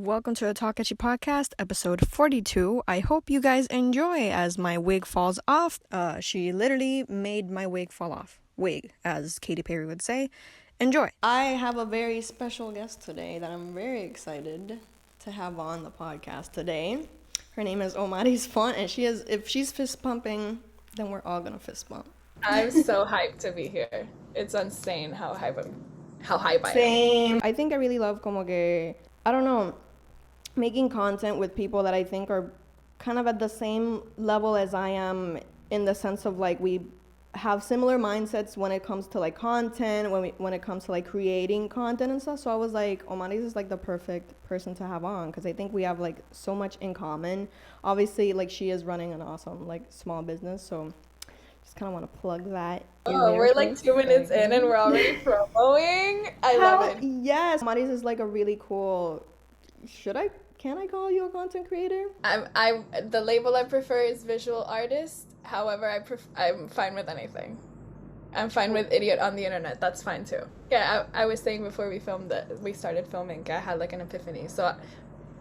Welcome to the TALKESHI podcast, episode 42. I hope you guys enjoy as my wig falls off. She literally made my wig fall off. Wig, as Katy Perry would say. Enjoy. I have a very special guest today that I'm very excited to have on the podcast today. Her name is Omarys Font, and if she's fist pumping, then we're all gonna fist bump. I'm so hyped to be here. It's insane how hype I am. Same. I think I really love como que, I don't know, making content with people that I think are kind of at the same level as I am, in the sense of like we have similar mindsets when it comes to like content, when it comes to like creating content and stuff. So I was like, Omarys is like the perfect person to have on because I think we have like so much in common. Obviously, like she is running an awesome like small business, so just kind of want to plug that. Oh, we're like 2 minutes in and we're already promoting. I love it. Yes, Omarys is like a really cool. Can I call you a content creator? The label I prefer is visual artist. However, I'm fine with anything. I'm fine with idiot on the internet. That's fine too. Yeah, I was saying before we started filming, I had like an epiphany. So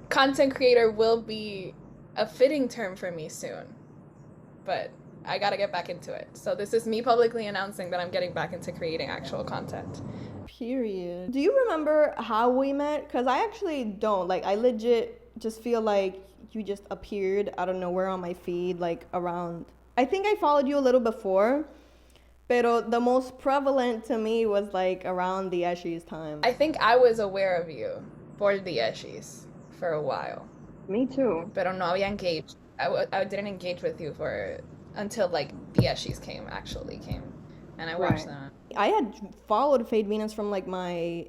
content creator will be a fitting term for me soon. But I gotta get back into it. So this is me publicly announcing that I'm getting back into creating actual content. Period. Do you remember how we met? Because I actually don't. Like, I legit just feel like you just appeared out of nowhere on my feed, like around. I think I followed you a little before, pero the most prevalent to me was like around the Eshi's time. I think I was aware of you for the Eshi's for a while. Me too. Pero no había engaged. I didn't engage with you until like the Eshi's actually came, and I watched them. I had followed Fade Venus from like my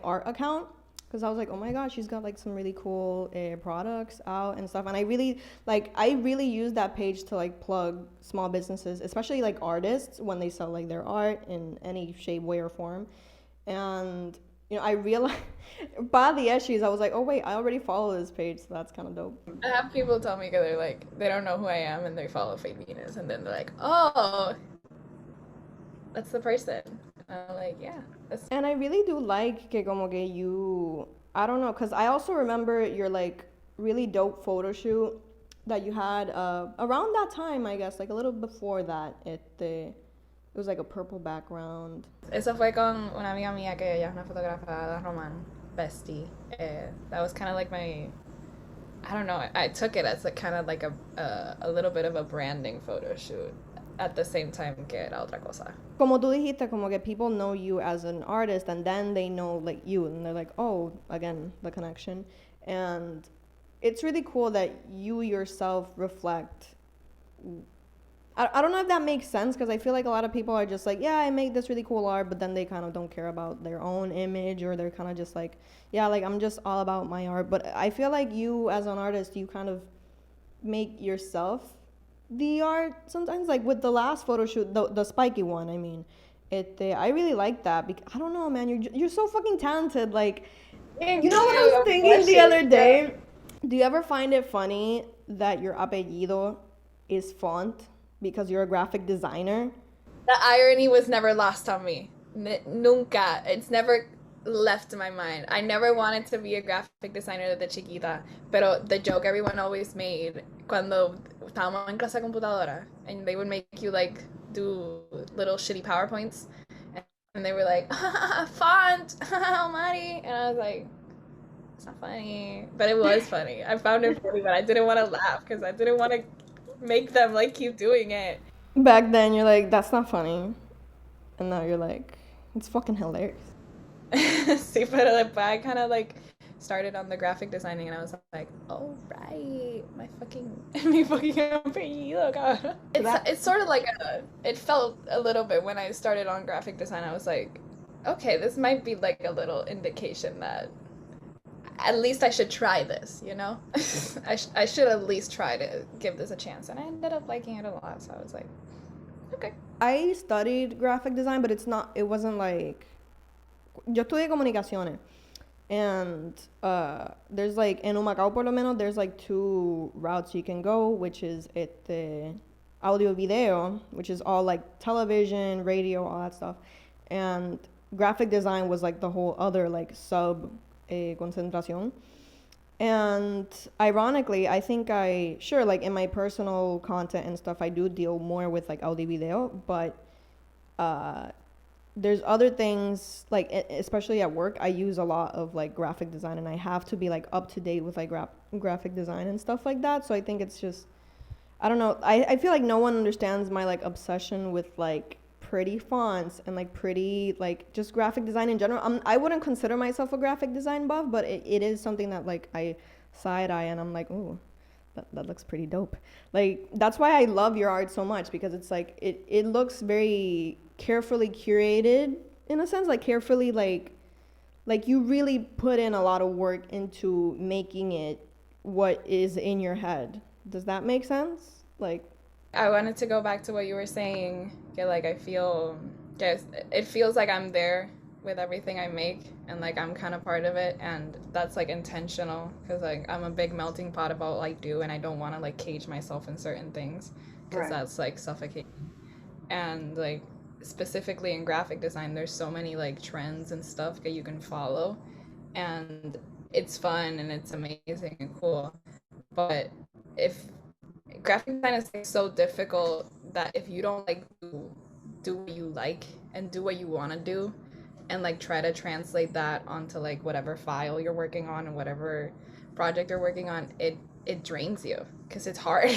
art account because I was like, oh my god, she's got like some really cool products out and stuff, and I really use that page to like plug small businesses, especially like artists when they sell like their art in any shape, way, or form. And you know, I realized by the Eshi's, I was like, oh wait, I already follow this page, so that's kind of dope. I have people tell me they're like, they don't know who I am and they follow Fade Venus, and then they're like, oh, that's the person. I'm like, yeah. And I really do like que como que you, I don't know, because I also remember your like really dope photo shoot that you had around that time, I guess, like a little before that. It was like a purple background. Eso fue con una amiga mía que ella es una fotógrafa, la Roman, bestie. That was kind of like I don't know, I took it as kind of like a little bit of a branding photo shoot at the same time que era otra cosa. Como tú dijiste, como que people know you as an artist and then they know like you and they're like, oh, again, the connection. And it's really cool that you yourself reflect. I don't know if that makes sense because I feel like a lot of people are just like, yeah, I make this really cool art, but then they kind of don't care about their own image, or they're kind of just like, yeah, like I'm just all about my art. But I feel like you as an artist, you kind of make yourself the art sometimes. Like with the last photo shoot, the spiky one, I mean, I really like that because I don't know, man, you're so fucking talented. Like, you know what I was thinking the other day? Do you ever find it funny that your apellido is Font because you're a graphic designer? The irony was never lost on me. Nunca. It's never left my mind. I never wanted to be a graphic designer de chiquita, pero the joke everyone always made cuando estábamos en clase de computadora and they would make you like do little shitty PowerPoints and they were like, font, Almighty, and I was like, it's not funny, but it was funny. I found it funny, but I didn't want to laugh because I didn't want to make them like keep doing it. Back then you're like, that's not funny, and now you're like, it's fucking hilarious. See, but I kind of like started on the graphic designing and I was like, oh right, my fucking apellido, God. It's sort of like it felt a little bit when I started on graphic design. I was like, okay, this might be like a little indication that at least I should try this, you know? I should at least try to give this a chance, and I ended up liking it a lot, so I was like, okay. I studied graphic design, but it wasn't like, yo estudié comunicaciones, and there's like, en Humacao por lo menos, there's like 2 routes you can go, which is audio video, which is all like television, radio, all that stuff, and graphic design was like the whole other like sub concentración. And ironically, I think sure, like in my personal content and stuff, I do deal more with like audio video, but uh, there's other things, like especially at work, I use a lot of like graphic design and I have to be like up to date with like graphic design and stuff like that. So I think it's just, I don't know. I feel like no one understands my like obsession with like pretty fonts and like pretty like just graphic design in general. I wouldn't consider myself a graphic design buff, but it is something that like I side eye and I'm like, ooh, that looks pretty dope. Like that's why I love your art so much, because it's like it looks very carefully curated in a sense, like carefully like you really put in a lot of work into making it what is in your head. Does that make sense? Like, I wanted to go back to what you were saying. Yeah, like I feel, guess it feels like I'm there with everything I make, and like I'm kind of part of it, and that's like intentional because like I'm a big melting pot of all I do, and I don't want to like cage myself in certain things because right. that's like suffocating. And like specifically in graphic design, there's so many like trends and stuff that you can follow, and it's fun and it's amazing and cool. But if graphic design is like so difficult that if you don't like do what you like and do what you want to do and like try to translate that onto like whatever file you're working on and whatever project you're working on, it drains you because it's hard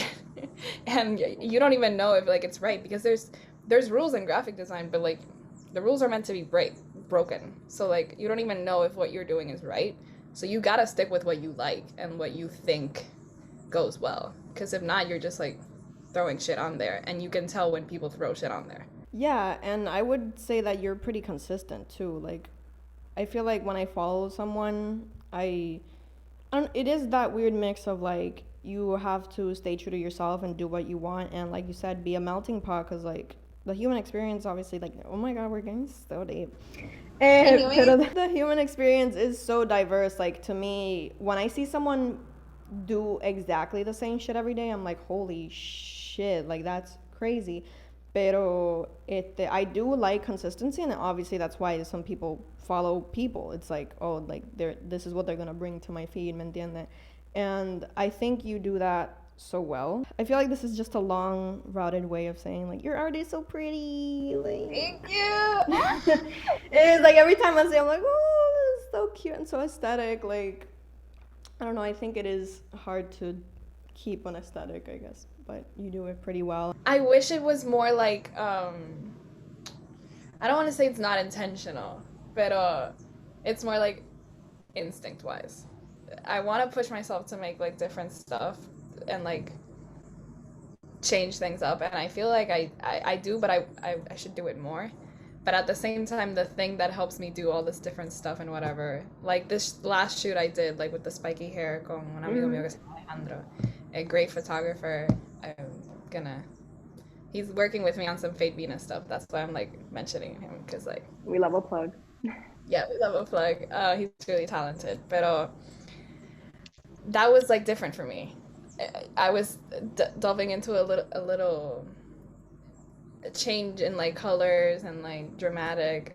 and you don't even know if like it's right because there's rules in graphic design, but like the rules are meant to be broken, so like you don't even know if what you're doing is right, so you gotta stick with what you like and what you think goes well, because if not, you're just like throwing shit on there, and you can tell when people throw shit on there. Yeah, and I would say that you're pretty consistent too. Like, I feel like when I follow someone, I don't, it is that weird mix of like you have to stay true to yourself and do what you want, and like you said, be a melting pot, because like the human experience, obviously, like oh my god, we're getting so deep. Anyway, Pero the human experience is so diverse. Like to me, when I see someone do exactly the same shit every day, I'm like, holy shit, like that's crazy. Pero I do like consistency, and obviously that's why some people follow people. It's like, oh, like this is what they're gonna bring to my feed, ¿me entiende? And I think you do that so well. I feel like this is just a long routed way of saying like your art is so pretty. Like thank you. it's like every time I say, I'm like, oh, this is so cute and so aesthetic. Like I don't know. I think it is hard to keep an aesthetic, I guess, but you do it pretty well. I wish it was more like I don't want to say it's not intentional, but it's more like instinct wise. I want to push myself to make like different stuff and like change things up, and I feel like I do, but I should do it more. But at the same time, the thing that helps me do all this different stuff and whatever, like this last shoot I did, like with the spiky hair con un amigo mío que se llama Alejandro, a great photographer. I'm gonna, he's working with me on some Fate Venus stuff. That's why I'm like mentioning him, because like We love a plug. yeah, we love a plug. He's really talented, but that was like different for me. I was delving into a little change in like colors and like dramatic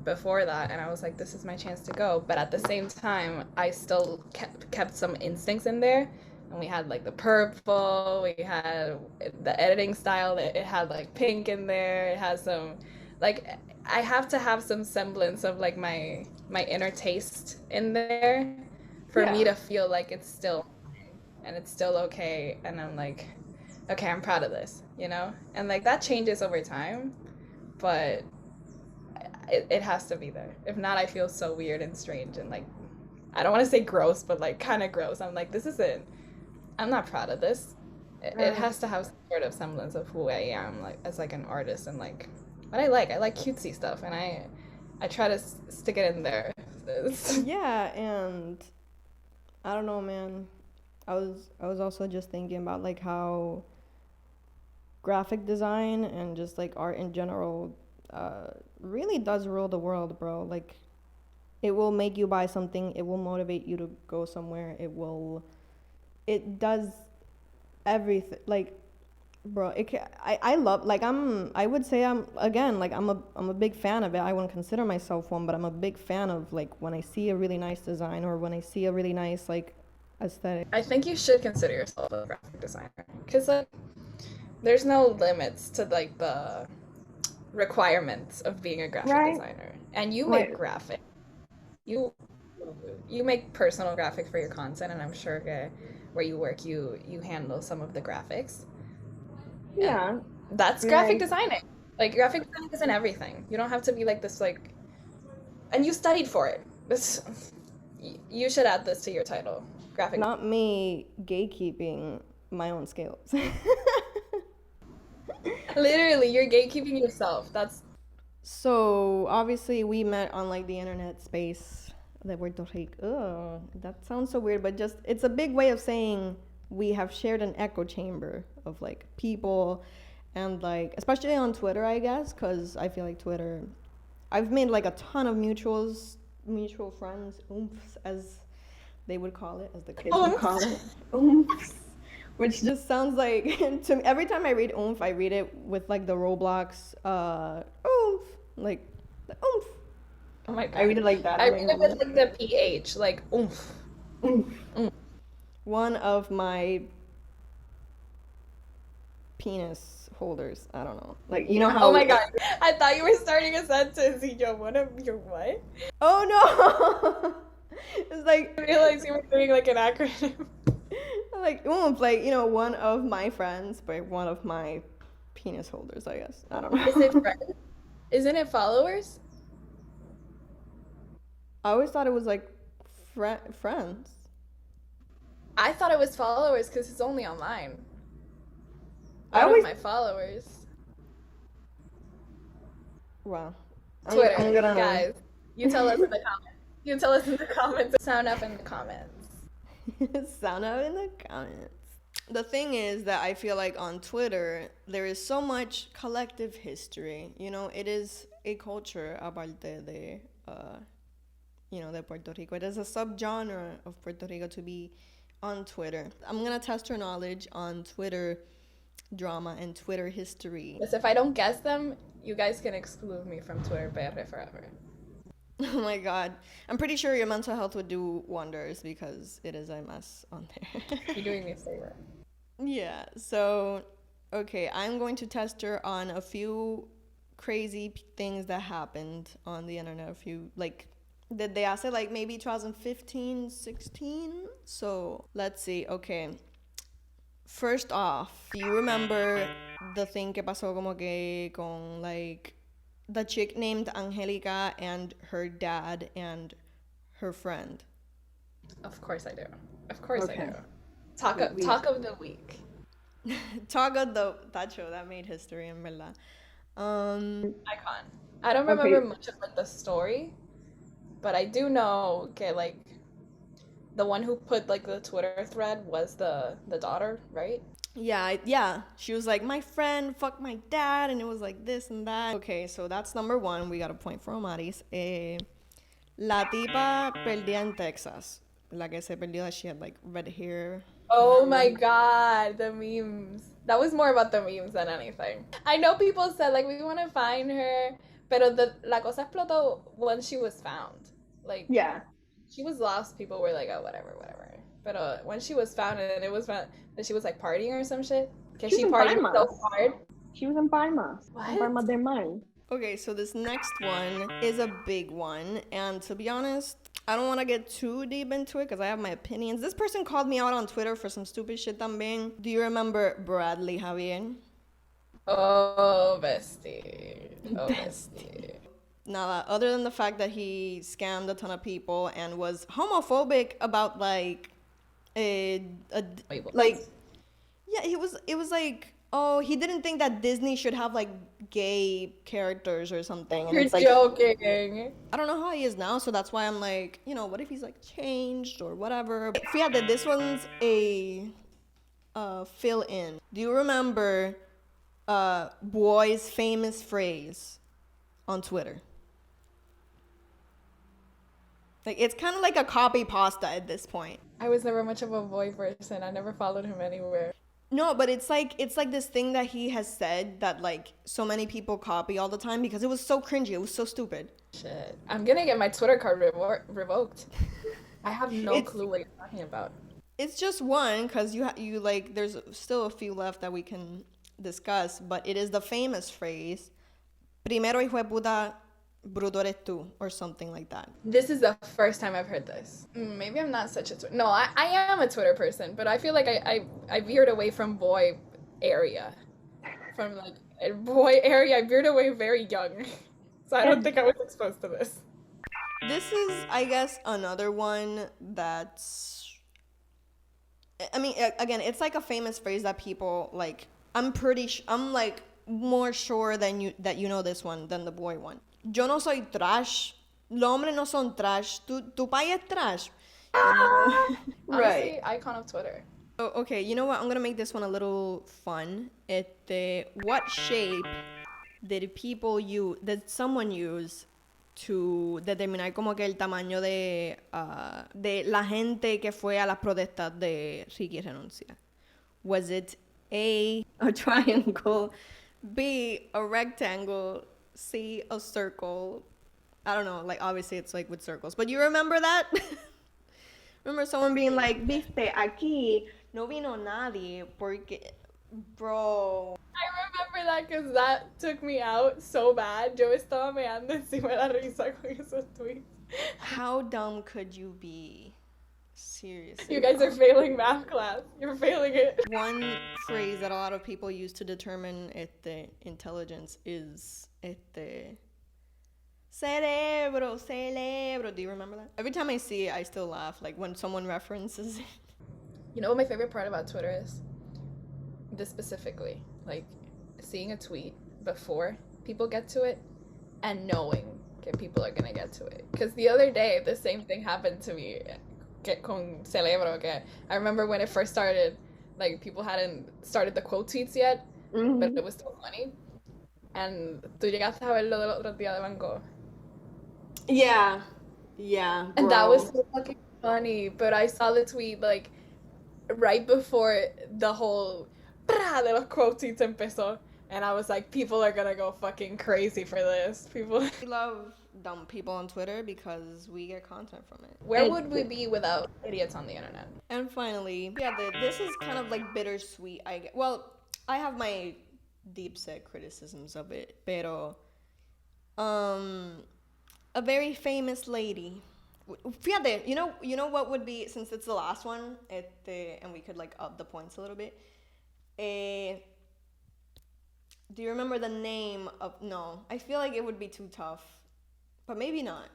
before that, and I was like, this is my chance to go, but at the same time I still kept some instincts in there, and we had like the purple, we had the editing style that it had like pink in there, it has some like I have to have some semblance of like my inner taste in there for me to feel like it's still and it's still okay, and I'm like, okay, I'm proud of this, you know? And like that changes over time, but it has to be there. If not, I feel so weird and strange and like, I don't want to say gross, but like kind of gross. I'm like, this isn't, I'm not proud of this. It has to have some sort of semblance of who I am, like as like an artist, and like what I like cutesy stuff, and I try to stick it in there. Yeah, and I don't know, man. I was also just thinking about like how graphic design and just like art in general really does rule the world, bro. Like it will make you buy something, it will motivate you to go somewhere, it does everything. Like Bro, I love, like, I would say I'm, again, like, I'm a big fan of it. I wouldn't consider myself one, but I'm a big fan of, like, when I see a really nice design or when I see a really nice, like, aesthetic. I think you should consider yourself a graphic designer because like there's no limits to like the requirements of being a graphic Right. designer, and you Right. make graphic. You you make personal graphic for your content, and I'm sure where you work, you handle some of the graphics. Yeah. That's graphic Like, designing. Like graphic design isn't everything. You don't have to be like this like, and you studied for it. This you should add this to your title. Graphic. Not me gatekeeping my own skills. Literally, you're gatekeeping yourself. That's So obviously we met on like the internet space. The Puerto Rico. That sounds so weird, but just it's a big way of saying we have shared an echo chamber of like people, and like especially on Twitter, I guess, because I feel like Twitter, I've made like a ton of mutual friends, oomphs, as they would call it, as the kids would call it, oomphs. Which just sounds like to me, every time I read oomph, I read it with like the Roblox oomph, like the oomph. oh my god. I read it like that. I read it with like the PH, like oomph. Oomph. One of my penis holders. I don't know. Like you know how? Oh my god. I thought you were starting a sentence. Yo, one of your what? Oh no! It's like I realized you were doing like an acronym. like oomph, like you know, one of my friends, but one of my penis holders. I guess I don't know. Is it friends? Isn't it followers? I always thought it was like friends. I thought it was followers because it's only online. I One always of my followers. wow. Twitter, I'm gonna guys. You tell us in the comments. You tell us in the comments. Sound up in the comments. sound out in the comments. The thing is that I feel like on Twitter there is so much collective history. You know, it is a culture aparte de you know, de Puerto Rico. It is a subgenre of Puerto Rico to be on Twitter. I'm gonna test your knowledge on Twitter drama and Twitter history. Because if I don't guess them, you guys can exclude me from Twitter forever. Oh my god. I'm pretty sure your mental health would do wonders because it is a mess on there. You're doing me a favor. Yeah, so okay, I'm going to test her on a few crazy things that happened on the internet. A few, like, did they ask it like maybe 2015, 16? So let's see. Okay, first off, do you remember the thing que pasó como que con like the chick named Angelica and her dad and her friend? Of course I do. Of course I Okay. do. Talk of the week. Talk of the that show that made history in verdad. Icon. I don't remember much of like the story, but I do know, okay, like the one who put like the Twitter thread was the daughter, right? Yeah. She was like, my friend fucked my dad, and it was like this and that. Okay, so that's number one. We got a point for Omarys. La tipa perdida en Texas. La que se perdió, she had like red hair. Oh my god, the memes. That was more about the memes than anything. I know people said like we want to find her, pero la cosa explotó once she was found. Like yeah. she was lost, people were like, oh whatever. But when she was found and it was found that she was like partying or some shit, because she partied so hard. She was in Palma. What? In Palma del Mar. Okay, so this next one is a big one, and to be honest, I don't want to get too deep into it because I have my opinions. This person called me out on Twitter for some stupid shit también. Do you remember Bradley Javier? Oh, bestie. Oh, bestie. Nada, other than the fact that he scammed a ton of people and was homophobic about like like yeah, it was like, oh, he didn't think that Disney should have like gay characters or something. And You're it's like, joking. I don't know how he is now, so that's why I'm like, you know, what if he's like changed or whatever. Fíjate, this one's a fill in. Do you remember Boy's famous phrase on Twitter? Like, it's kind of like a copy pasta at this point. I was never much of a boy person. I never followed him anywhere. No, but it's like this thing that he has said that like so many people copy all the time because it was so cringy. It was so stupid. Shit. I'm gonna get my Twitter card revoked. I have no It's clue what you're talking about. it's just one because you like there's still a few left that we can discuss, but it is the famous phrase "Primero hijo de puta, bruto eres tú" or something like that. This is the first time I've heard this. Maybe I'm not such a Twitter. No, I am a Twitter person, but I feel like I veered away from boy area. From like a boy area, I veered away very young. So I don't think I was exposed to this. This is, I guess, another one that's. I mean, again, it's like a famous phrase that people like. I'm like more sure that you know this one than the boy one. Yo no soy trash. Los hombres no son trash. Tu pai es trash. Honestly, icon of Twitter. Oh, okay, you know what? I'm gonna make this one a little fun. What shape did someone use to determinar como que el tamaño de la gente que fue a las protestas de Ricky Renuncia? Was it A, a triangle, B, a rectangle, C, a circle? I don't know, like obviously it's like with circles, but you remember that? Remember someone being like, viste, aquí no vino nadie porque, bro. I remember that because that took me out so bad. Yo estaba meando encima de la risa con esos tweets. How dumb could you be? Seriously. You guys are failing math class. You're failing it. One phrase that a lot of people use to determine intelligence is cerebro. Do you remember that? Every time I see it, I still laugh. Like when someone references it. You know what my favorite part about Twitter is? This specifically. Like, seeing a tweet before people get to it and knowing that people are gonna get to it. Because the other day, the same thing happened to me con Celebro. Que I remember when it first started, like, people hadn't started the quote tweets yet, but it was still funny. And tú llegaste a verlo del otro día de Banco. Yeah, bro. And that was so fucking funny. But I saw the tweet, like, right before the whole de los quote tweets empezó. And I was like, people are gonna go fucking crazy for this. People. We love dumb people on Twitter because we get content from it. Where would we be without idiots on the internet? And finally, yeah, this is kind of like bittersweet. Well, I have my deep set criticisms of it, pero a very famous lady. Fíjate, you know what would be, since it's the last one, and we could like up the points a little bit. Do you remember the name of? No, I feel like it would be too tough, but maybe not.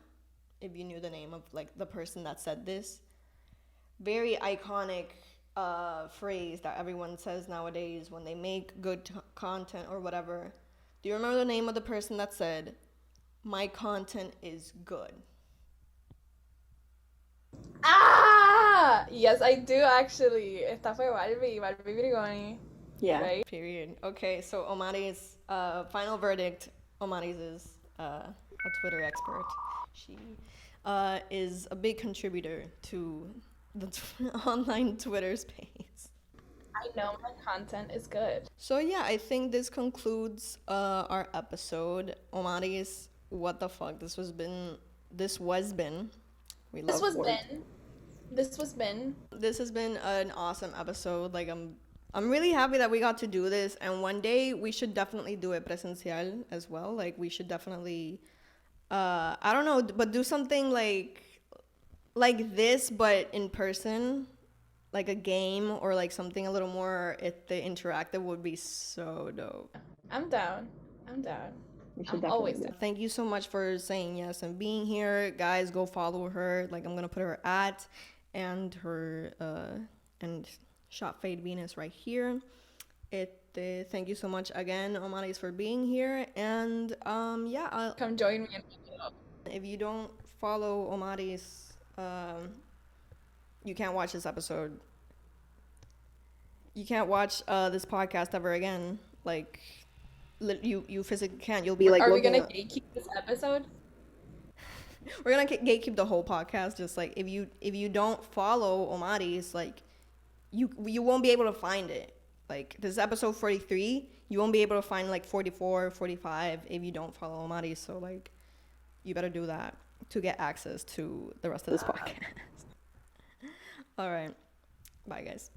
If you knew the name of like the person that said this, very iconic phrase that everyone says nowadays when they make good content or whatever. Do you remember the name of the person that said, "My content is good"? Ah! Yes, I do actually. Esta fue Barbie Brigoni. Yeah. Right? Period. Okay, so Omarys, final verdict. Omarys is a Twitter expert. She is a big contributor to the online Twitter space. I know my content is good. So yeah, I think this concludes our episode. Omarys, what the fuck? This was been. This has been an awesome episode. Like I'm really happy that we got to do this, and one day we should definitely do it presencial as well. Like we should definitely I don't know, but do something like this but in person, like a game or like something a little more interactive would be so dope. I'm down. I'm always down. Thank you so much for saying yes and being here. Guys, go follow her. Like I'm gonna put her at and her and Shop Fade Venus right here. Thank you so much again, Omarys, for being here. And yeah, I'll Come join me. if you don't follow Omarys, you can't watch this episode. You can't watch this podcast ever again. Like you physically can't. You'll be like, are we gonna gatekeep this episode? We're gonna gatekeep the whole podcast. Just like if you don't follow Omarys, like you won't be able to find it. Like, this is episode 43. You won't be able to find, like, 44, 45 if you don't follow Omarys. So, like, you better do that to get access to the rest of this podcast. All right. Bye, guys.